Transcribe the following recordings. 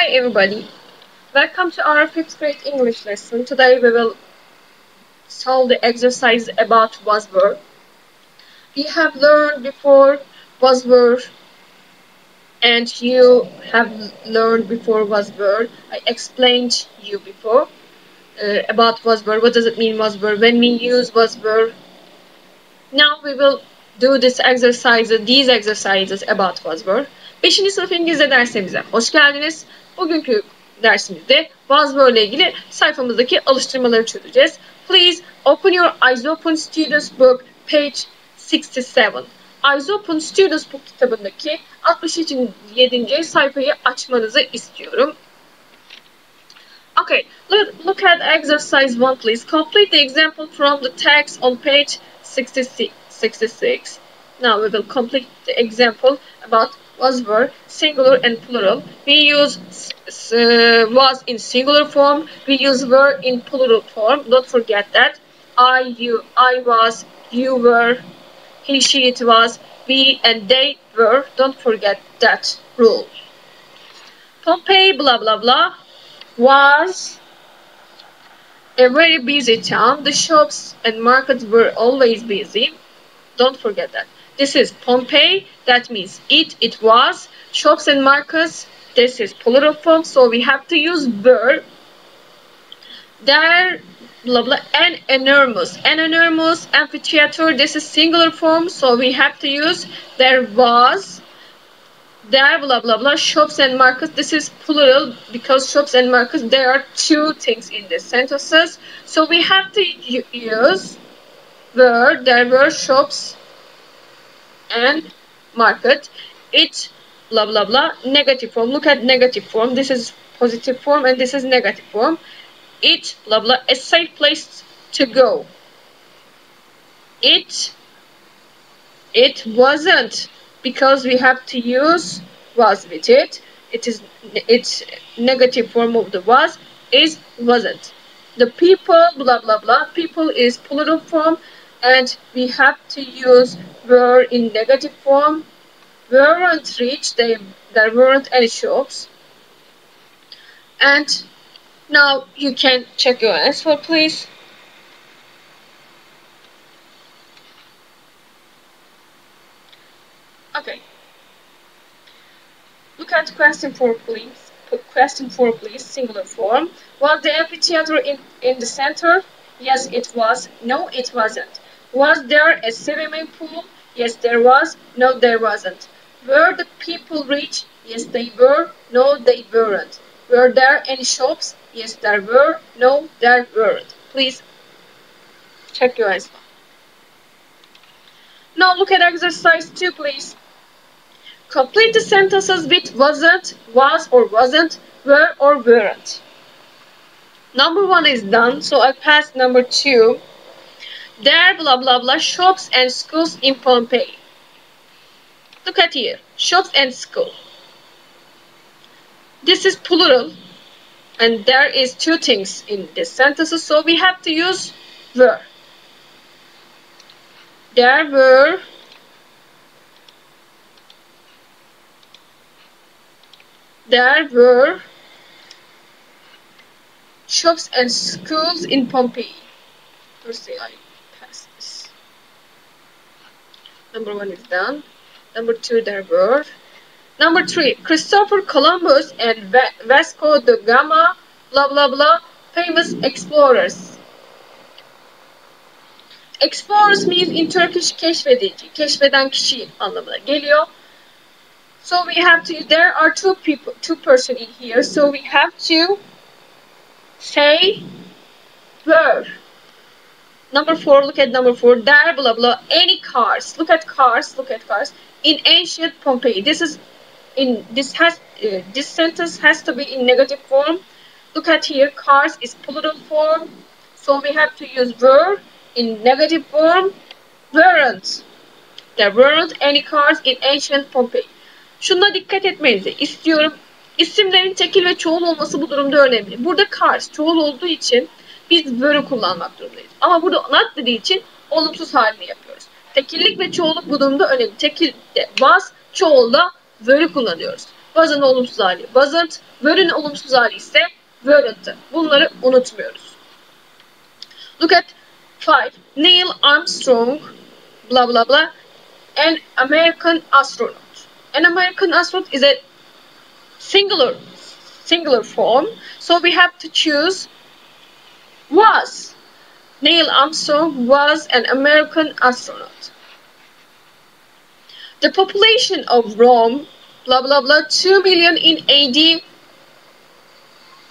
Hi everybody, welcome to our 5th grade English lesson. Today we will solve the exercise about buzzword. We have learned before buzzword and you have learned before buzzword. I explained you before about buzzword. What does it mean buzzword? When we use buzzword. Now we will do these exercises about buzzword. 5. sınıf İngilizce dersimize hoş geldiniz. Bugünkü dersimizde buzzword ile ilgili sayfamızdaki alıştırmaları çözeceğiz. Please open your Eyes Open Students Book page 67. Eyes Open Students Book kitabındaki 67. sayfayı açmanızı istiyorum. Okay, look at exercise 1 please. Complete the example from the text on page 66. Now we will complete the example about buzzword, singular and plural. We use was in singular form. We use were in plural form. Don't forget that. I, you, I was, you were, he, she, it was, we, and they were. Don't forget that rule. Pompeii, blah, blah, blah, was a very busy town. The shops and markets were always busy. Don't forget that. This is Pompeii. That means it was. Shops and markets. This is plural form. So we have to use were. There, blah, blah. An enormous. An enormous amphitheater. This is singular form. So we have to use there was. There, blah, blah, blah, shops and markets. This is plural because shops and markets, there are two things in the sentences. So we have to use were, there were shops and market. It, blah, blah, blah, negative form. Look at negative form. This is positive form and this is negative form. It, blah, blah, a safe place to go. It wasn't. Because we have to use was with it. It's negative form of the was is wasn't. The people, blah, blah, blah. People is plural form and we have to use were in negative form. Weren't rich. There weren't any shops. And now you can check your answer please. Okay. Look at question 4 please. Question 4 please, singular form. Was the amphitheater in the center? Yes, it was. No, it wasn't. Was there a swimming pool? Yes, there was. No, there wasn't. Were the people rich? Yes, they were. No, they weren't. Were there any shops? Yes, there were. No, there weren't. Please check your answer. Now look at exercise 2 please. Complete the sentences with wasn't, was or wasn't, were or weren't. Number 1 is done, so I passed number 2. There, blah, blah, blah, shops and schools in Pompeii. Look at here, shops and school. This is plural, and there is two things in this sentences, so we have to use were. There were shops and schools in Pompeii. First I pass this. Number 1 is done. Number 2, there were. Number 3, Christopher Columbus and Vasco da Gama, blah, blah, blah, famous explorers. Explorers means in Turkish keşfedici, keşfeden kişi anlamına geliyor. So we have to, there are two person in here, so we have to say were. Number 4, look at number 4, there, blah, blah, any cars. Look at cars, in ancient Pompeii. This sentence has to be in negative form. Look at here, cars is plural form, so we have to use were in negative form. Weren't. There weren't any cars in ancient Pompeii. Şuna dikkat etmenizi istiyorum. İsimlerin tekil ve çoğul olması bu durumda önemli. Burada cars çoğul olduğu için biz were'ı kullanmak durumundayız. Ama burada not dediği için olumsuz halini yapıyoruz. Tekillik ve çoğulluk bu durumda önemli. Tekilde was, çoğulda were'ı kullanıyoruz. was'ın olumsuz hali wasn't, were'in olumsuz hali ise weren't'tı. Bunları unutmuyoruz. Look at 5. Neil Armstrong, blah blah blah, an American astronaut. An American astronaut is a singular form, so we have to choose was. Neil Armstrong was an American astronaut. The population of Rome, blah blah blah, 2 million in AD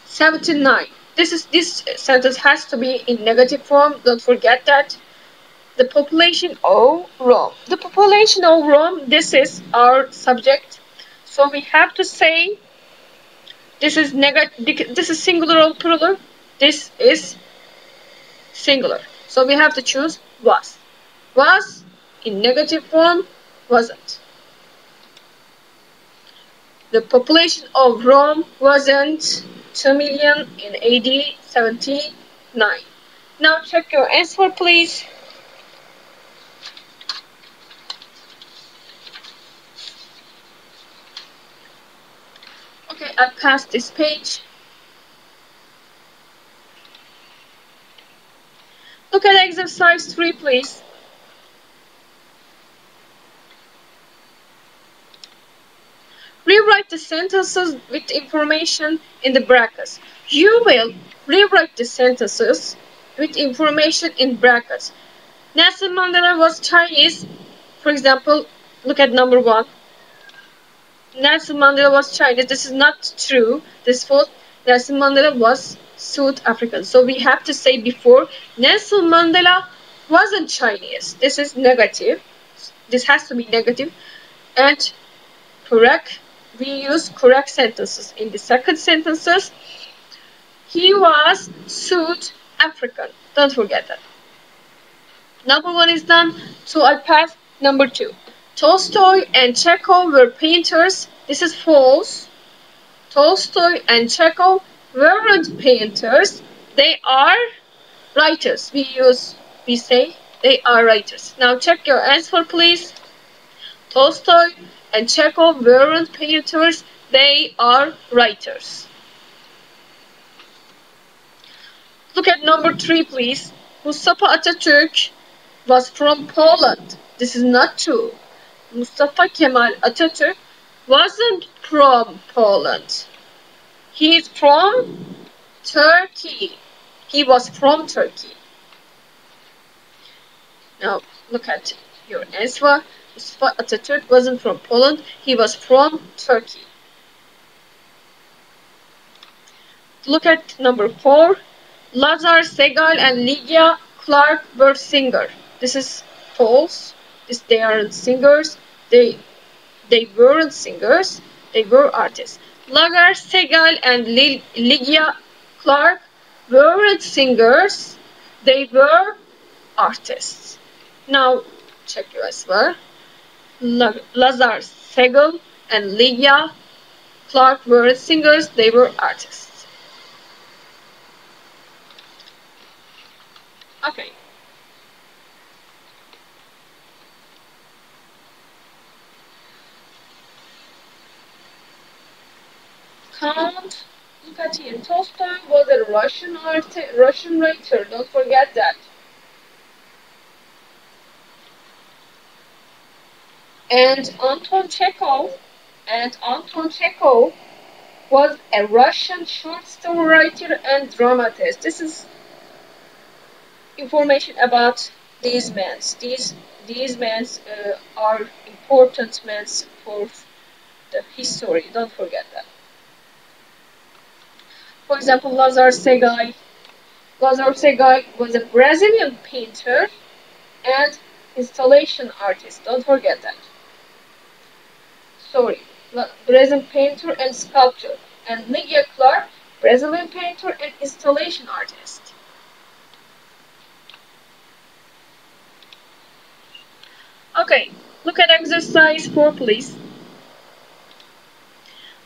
79. This sentence has to be in negative form. Don't forget that. The population of Rome. The population of Rome. This is our subject. So we have to say this is negative. This is singular or plural. This is singular. So we have to choose was. Was in negative form, wasn't. The population of Rome wasn't 2 million in AD 79. Now check your answer, please. Okay, I passed this page. Look at exercise 3, please. Rewrite the sentences with information in the brackets. You will rewrite the sentences with information in brackets. Nelson Mandela was Chinese. For example, look at number 1. Nelson Mandela was Chinese. This is not true. This is false. Nelson Mandela was South African. So we have to say before, Nelson Mandela wasn't Chinese. This is negative. This has to be negative. And correct. We use correct sentences. In the second sentences, he was South African. Don't forget that. Number 1 is done. So I pass number 2. Tolstoy and Chekhov were painters. This is false. Tolstoy and Chekhov weren't painters. They are writers. We say they are writers. Now check your answer, please. Tolstoy and Chekhov weren't painters. They are writers. Look at number 3, please. Mustafa Atatürk was from Poland. This is not true. Mustafa Kemal Atatürk wasn't from Poland. He is from Turkey. He was from Turkey. Now look at your answer. Mustafa Atatürk wasn't from Poland. He was from Turkey. Look at number 4. Lazar Segal and Lydia Clark were singers. This is false. They aren't singers. They weren't singers. They were artists. Lazar Segal and Lydia Clark weren't singers. They were artists. Now check your answer. Lazar Segal and Lydia Clark weren't singers. They were artists. Okay. Count. Look at here. Tolstoy was a Russian writer. Don't forget that. And Anton Chekhov was a Russian short story writer and dramatist. This is information about these men. These men are important men for the history. Don't forget that. For example, Lazar Segal was a Brazilian painter and installation artist. Don't forget that. Sorry, Brazilian painter and sculptor. And Lydia Clark, Brazilian painter and installation artist. Okay, look at exercise 4, please.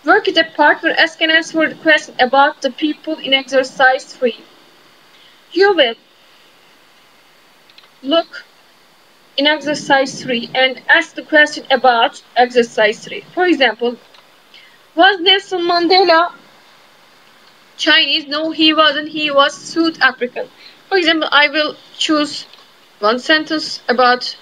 Work with a partner, ask and answer the question about the people in exercise 3. You will look in exercise 3 and ask the question about exercise 3. For example, Was Nelson Mandela Chinese? No, he wasn't. He was South African. For example, I will choose one sentence about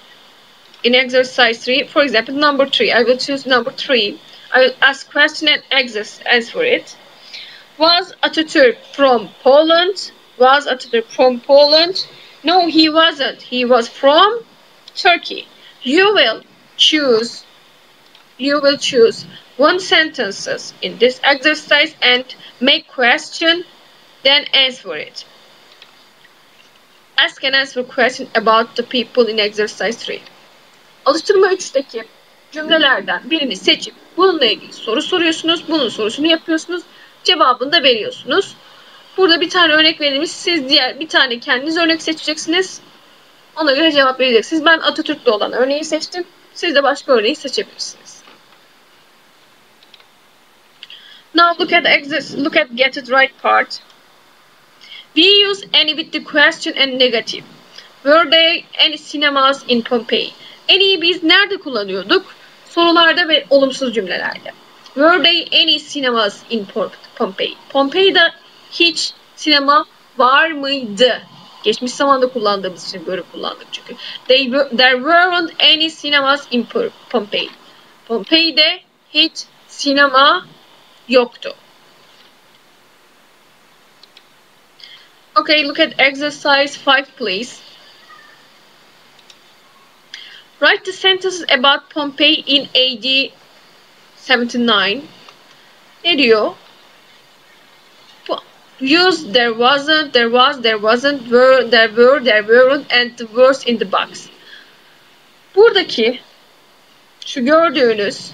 in exercise 3. For example, number 3. I will choose number 3. I will ask question and answer it. Was Atatürk from Poland? Was Atatürk from Poland? No, he wasn't. He was from Turkey. You will choose one sentences in this exercise and make question, then answer it. Ask and answer question about the people in exercise 3. Alıştırma 3'teki cümlelerden birini seçip bununla ilgili soru soruyorsunuz. Bunun sorusunu yapıyorsunuz. Cevabını da veriyorsunuz. Burada bir tane örnek verilmiş. Siz diğer bir tane kendiniz örnek seçeceksiniz. Ona göre cevap vereceksiniz. Ben Atatürk'te olan örneği seçtim. Siz de başka örneği seçebilirsiniz. Now look at get it right part. We use any with the question and negative. Were there any cinemas in Pompeii? Any'yi biz nerede kullanıyorduk? Sorularda ve olumsuz cümlelerde. Were there any cinemas in Pompeii? Pompei'de hiç sinema var mıydı? Geçmiş zamanda kullandığımız için böyle kullandık çünkü. There weren't any cinemas in Pompeii. Pompei'de hiç sinema yoktu. Okay, look at exercise 5, please. Write the sentences about Pompeii in AD 79. Ne diyor? Use there wasn't, there was, there wasn't, were, there were, there weren't, and the words in the box. Buradaki şu gördüğünüz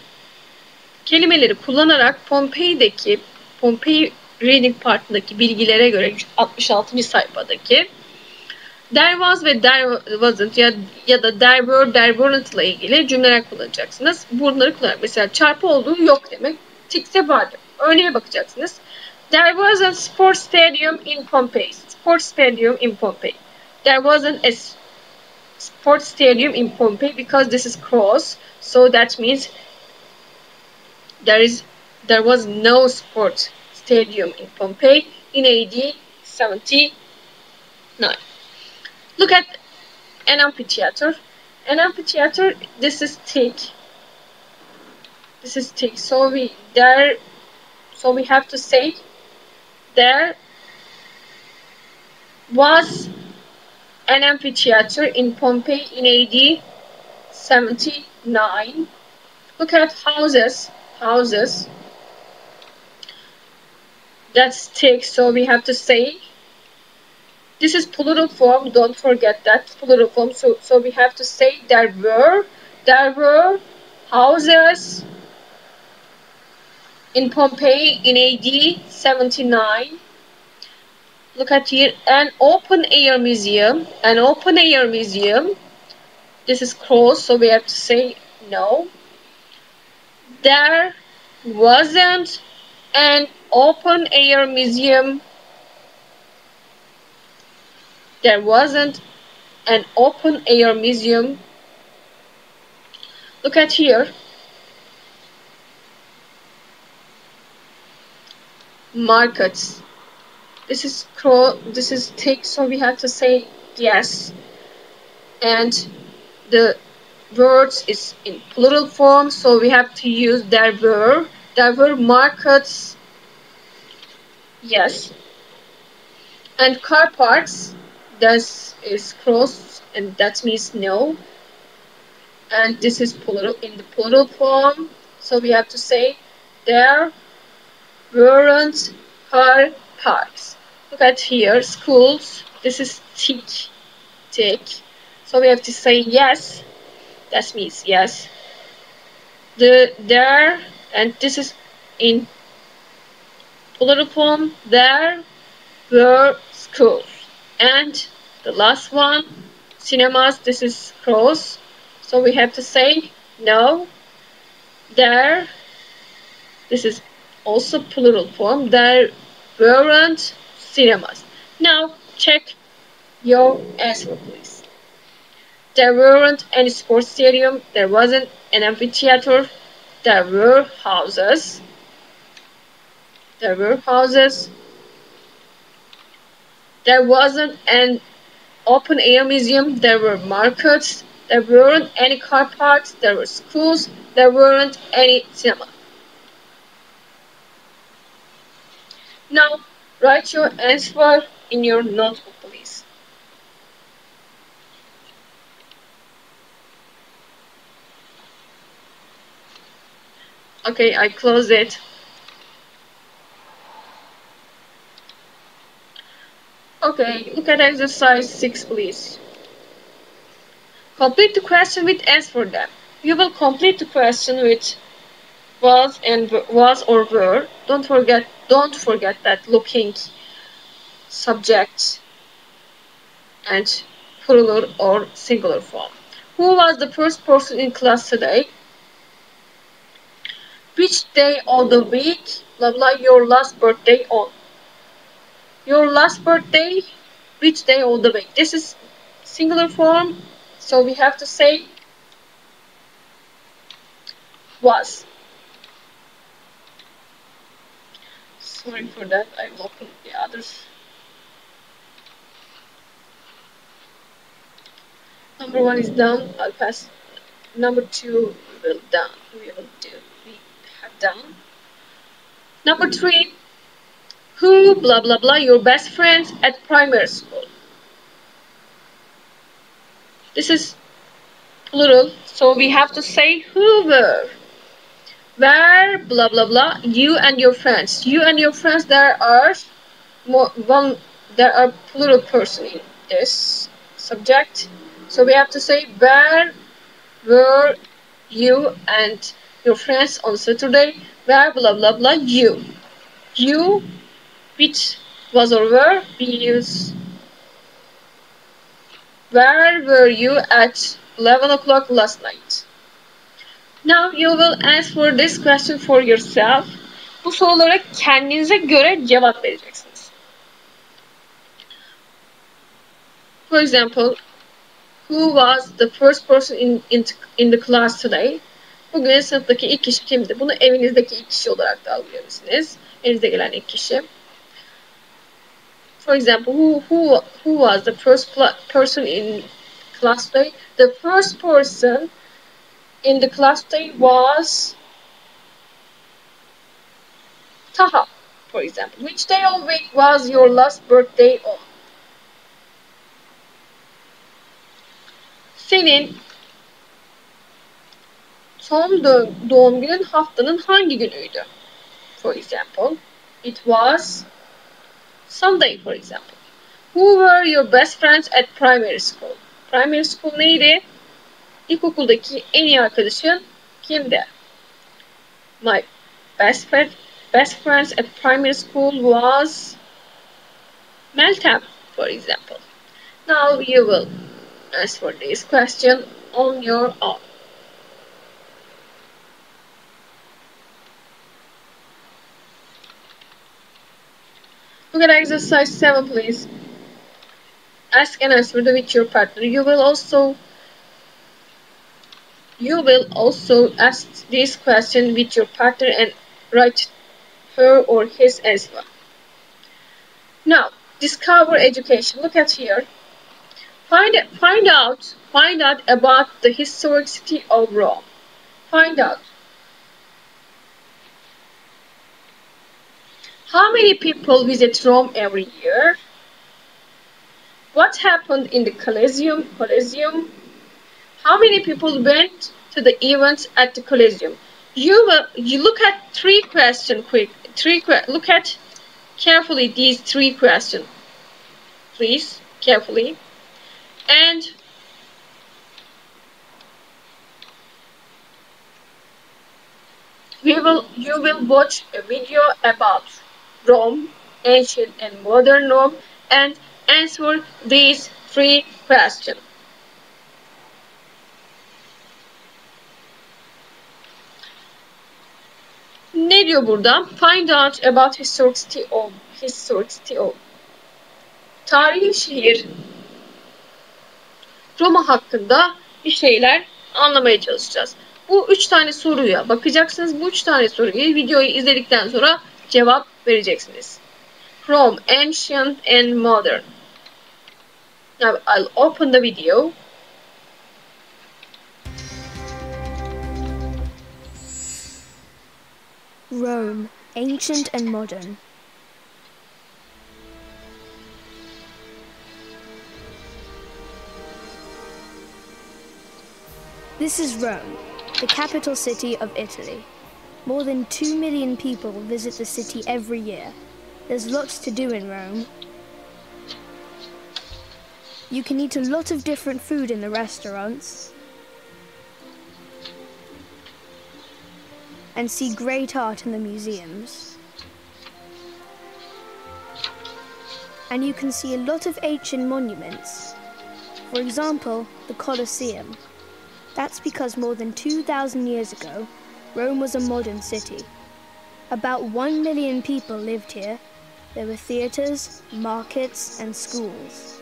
kelimeleri kullanarak Pompeii reading part'ındaki bilgilere göre 66. sayfadaki there was ve there wasn't ya da there were, there weren't ile ilgili cümleler kullanacaksınız. Bunları kullanarak mesela çarpı olduğu yok demek. Tikse vardır. Örneğe bakacaksınız. There was a sports stadium in Pompeii. Sports stadium in Pompeii. There wasn't a sports stadium in Pompeii because this is cross. So that means there was no sports stadium in Pompeii in AD 79. Look at an amphitheater. An amphitheater, this is thick. This is thick. So we have to say there was an amphitheater in Pompeii in AD 79. Look at houses. That's thick, so we have to say this is plural form. Don't forget that plural form. So we have to say there were houses in Pompeii in AD 79. Look at here, an open air museum. An open air museum. This is closed, so we have to say no. There wasn't an open air museum. There wasn't an open air museum. Look at here. Markets. This is thick, so we have to say yes. And the words is in plural form, so we have to use there were markets. Yes. And car parks, this is crossed and that means no. And this is plural in the plural form, so we have to say there weren't car parks. Look at here, schools, this is thick. So we have to say yes. That means yes. There, and this is in plural form, there were schools. And the last one, cinemas, this is cross. So we have to say no. There, this is also plural form, there weren't cinemas. Now check your answer, please. There weren't any sports stadium, there wasn't an amphitheater, there were houses. There were houses. There wasn't an open air museum. There were markets. There weren't any car parks. There were schools. There weren't any cinema. Now, write your answer in your notebook, please. Okay, I close it. Okay, look at exercise 6, please. Complete the question with answer them. You will complete the question with was or were. Don't forget that looking subject and plural or singular form. Who was the first person in class today? Which day of the week? Blah blah. Your last birthday on. Your last birthday. Which day of the week? This is singular form, so we have to say was. Sorry for that. I'm looking at the others. Number 1 is done. I'll pass. Number 2 we will done. We have done. Number 3. Who blah blah blah your best friends at primary school. This is plural, so we have to say who were. Where blah blah blah you and your friends. You and your friends, there are plural person in this subject. So we have to say where were you and your friends on Saturday? Where blah blah blah you. You, which was or were, we use where were you at 11 o'clock last night? Now you will answer this question for yourself. Bu sorulara kendinize göre cevap vereceksiniz. For example, who was the first person in the class today? Bugün sınıftaki ilk kişi kimdi? Bunu evinizdeki ilk kişi olarak da algılayabilirsiniz. Evinize gelen ilk kişi. For example, who was the first person in class today? The first person in the class today was Taha, for example. Which day of the week was your last birthday on? Senin son doğum günün haftanın hangi günüydü? For example, it was Sunday, for example. Who were your best friends at primary school? Primary school neydi? İlkokuldaki en iyi arkadaşın kimdi? My best friends at primary school was Meltem, for example. Now you will answer this question on your own. Look at exercise 7, please. Ask and answer with your partner. You will also ask this question with your partner and write her or his answer. Now, discover education. Look at here. Find out about the historic city of Rome. Find out. How many people visit Rome every year? What happened in the Colosseum? How many people went to the events at the Colosseum? You look at three questions look at carefully these three questions, please, carefully, and you will watch a video about Rome, ancient and modern Rome, and answer these three questions. Ne diyor burada? Find out about historic city of. Tarihi şehir Roma hakkında bir şeyler anlamaya çalışacağız. Bu 3 tane soruya bakacaksınız. Bu 3 tane soruyu videoyu izledikten sonra cevap vereceksiniz. Rome, ancient and modern. Now I'll open the video. Rome, ancient and modern. This is Rome, the capital city of Italy. More than 2 million people visit the city every year. There's lots to do in Rome. You can eat a lot of different food in the restaurants and see great art in the museums. And you can see a lot of ancient monuments. For example, the Colosseum. That's because more than 2,000 years ago, Rome was a modern city. About 1 million people lived here. There were theatres, markets, and schools.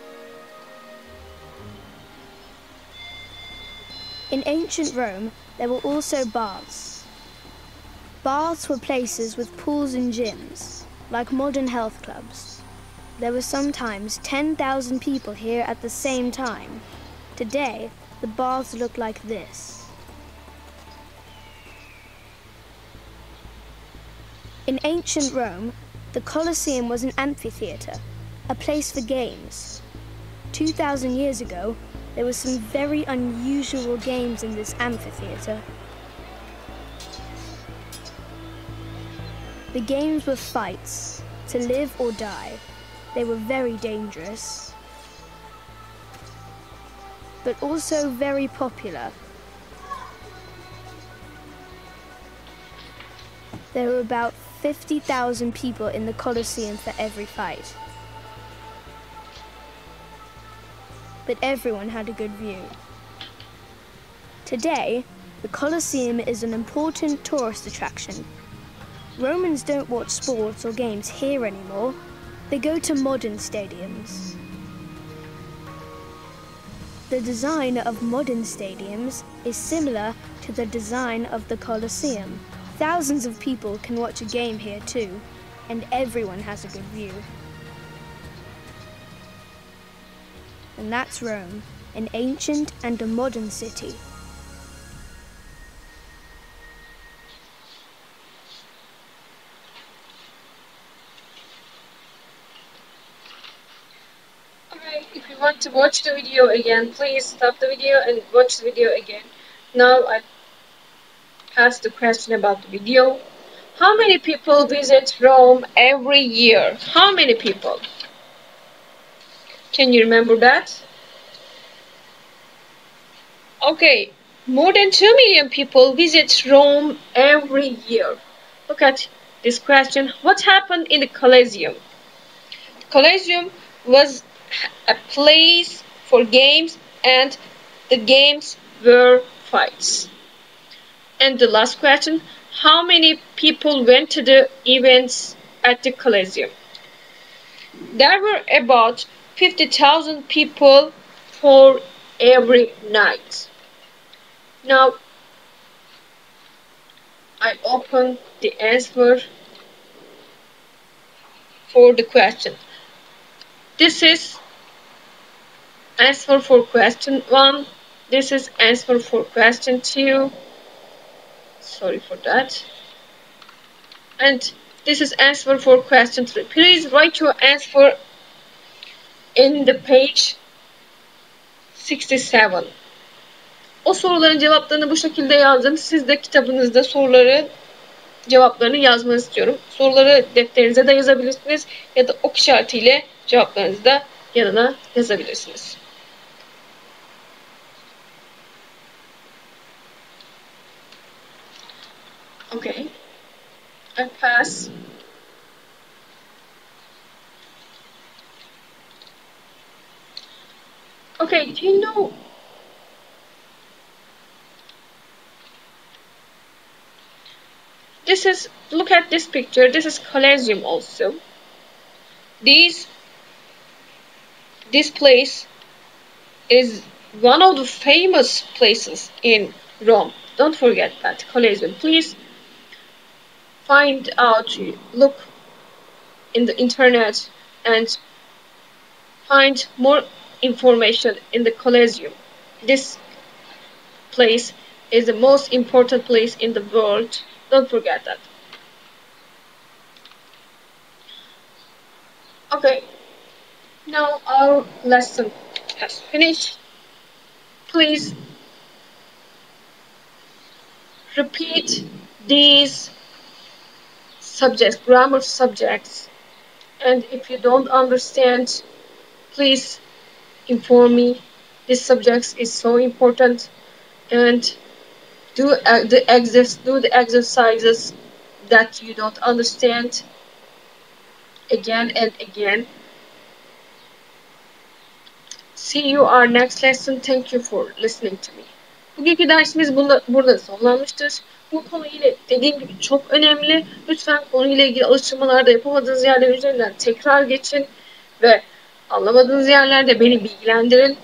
In ancient Rome, there were also baths. Baths were places with pools and gyms, like modern health clubs. There were sometimes 10,000 people here at the same time. Today, the baths look like this. In ancient Rome, the Colosseum was an amphitheatre, a place for games. 2,000 years ago, there were some very unusual games in this amphitheatre. The games were fights, to live or die. They were very dangerous, but also very popular. There were about 50,000 people in the Colosseum for every fight. But everyone had a good view. Today, the Colosseum is an important tourist attraction. Romans don't watch sports or games here anymore. They go to modern stadiums. The design of modern stadiums is similar to the design of the Colosseum. Thousands of people can watch a game here too, and everyone has a good view. And that's Rome, an ancient and a modern city. Alright, if you want to watch the video again, please stop the video and watch the video again. Now I ask the question about the video. How many people visit Rome every year? How many people? Can you remember that? Okay, more than 2 million people visit Rome every year. Look at this question. What happened in the Colosseum? The Colosseum was a place for games, and the games were fights. And the last question, how many people went to the events at the Colosseum? There were about 50,000 people for every night. Now, I open the answer for the question. This is answer for question 1. This is answer for question 2. Sorry for that. And this is answer for question 3. Please write your answer in the page 67. O soruların cevaplarını bu şekilde yazdım. Siz de kitabınızda soruları cevaplarını yazmanızı istiyorum. Soruları defterinize de yazabilirsiniz ya da ok işaretiyle cevaplarınızı da yanına yazabilirsiniz. Okay, I pass. Okay, do you know this is, look at this picture, this is Colosseum also. This place is one of the famous places in Rome. Don't forget that, Colosseum. Please find out, look in the internet and find more information in the Colosseum. This place is the most important place in the world. Don't forget that. Okay, now our lesson has finished. Please repeat these subjects, grammar subjects, and if you don't understand, please inform me. This subject is so important, and do the exercises that you don't understand again and again. See you our next lesson. Thank you for listening to me. Bugünkü dersimiz burada sonlanmıştır. Bu konu yine dediğim gibi çok önemli. Lütfen konuyla ilgili alıştırmalarda yapamadığınız yerler üzerinden tekrar geçin ve anlamadığınız yerlerde beni bilgilendirin.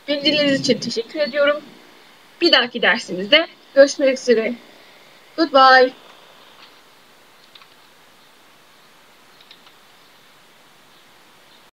Beni dinlediğiniz için teşekkür ediyorum. Bir dahaki dersimizde görüşmek üzere. Goodbye.